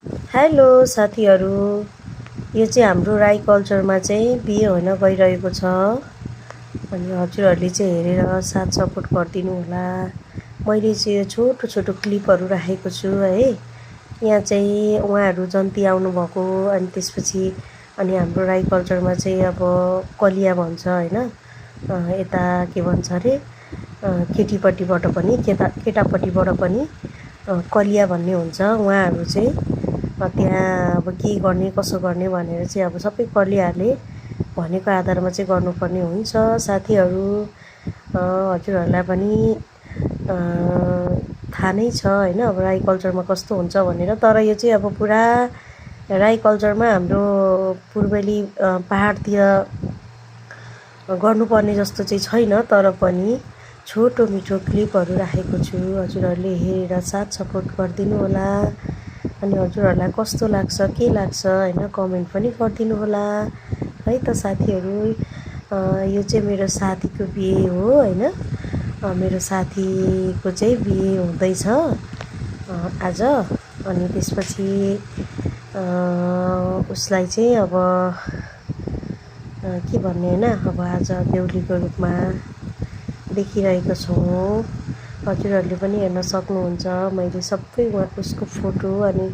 Hello साथीहरू, यो चाहिँ हाम्रो राई कल्चरमा चाहिँ बिहे हुन गइरहेको छ। अनि हजुरहरूले चाहिँ हेरेर साथ सपोर्ट गरिदिनु होला। मैले चाहिँ यो छोटो छोटो क्लिपहरू राखेको छु है। यहाँ चाहिँ उहाँहरू जन्ती आउनुभएको, अनि त्यसपछि अनि हाम्रो राई कल्चरमा चाहिँ अब कलिया भन्छ होइन। यता के भन्छ अरे, केटीपट्टिबाट पनि केटापट्टिबाट पनि कलिया भन्ने हुन्छ। उहाँहरू चाहिँ त्यहाँ अब के गर्ने कसो गर्ने भनेर चाहिँ अब सबै कलियाहरूले भनेको आधारमा चाहिँ गर्नुपर्ने हुन्छ। साथीहरू, हजुरहरूलाई पनि थाहा नै छ होइन, अब राई कल्चरमा कस्तो हुन्छ भनेर। तर यो चाहिँ अब पुरा राई कल्चरमा हाम्रो पूर्वेली पहाडतिर गर्नुपर्ने जस्तो चाहिँ छैन, तर पनि छोटो मिठो क्लिपहरू राखेको छु। हजुरहरूले हेरेर साथ सपोर्ट गरिदिनु होला। अनि हजुरहरूलाई कस्तो लाग्छ के लाग्छ होइन, कमेन्ट पनि गरिदिनु होला है त साथीहरू। यो चाहिँ मेरो साथीको बिहे हो होइन। मेरो साथीको चाहिँ बिहे हुँदैछ आज। अनि त्यसपछि उसलाई चाहिँ अब के भन्ने होइन, अब आज बेहुलीको रूपमा देखिरहेको छौँ। हजुरहरूले पनि हेर्न सक्नुहुन्छ। मैले सबै उसको फोटो अनि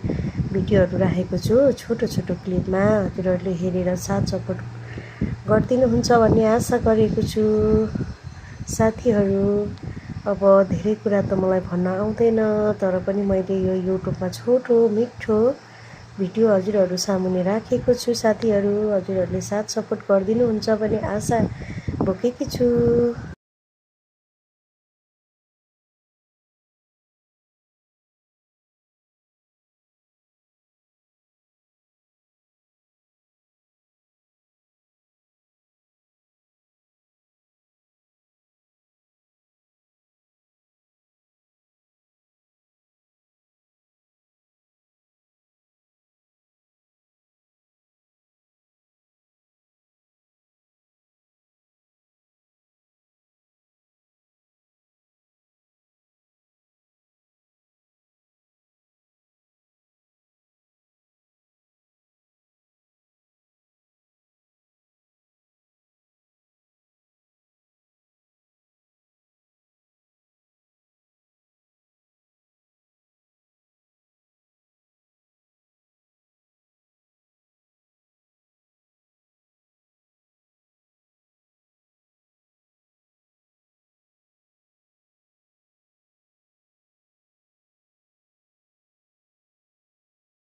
भिडियोहरू राखेको छु छोटो छोटो क्लिपमा। हजुरहरूले हेरेर साथ सपोर्ट गरिदिनुहुन्छ भन्ने आशा गरेको छु साथीहरू। अब धेरै कुरा त मलाई भन्न आउँदैन, तर पनि मैले यो युट्युबमा छोटो मिठो भिडियो हजुरहरू सामुन्ने राखेको छु साथीहरू। हजुरहरूले साथ सपोर्ट गरिदिनुहुन्छ भन्ने आशा बोकेकी छु।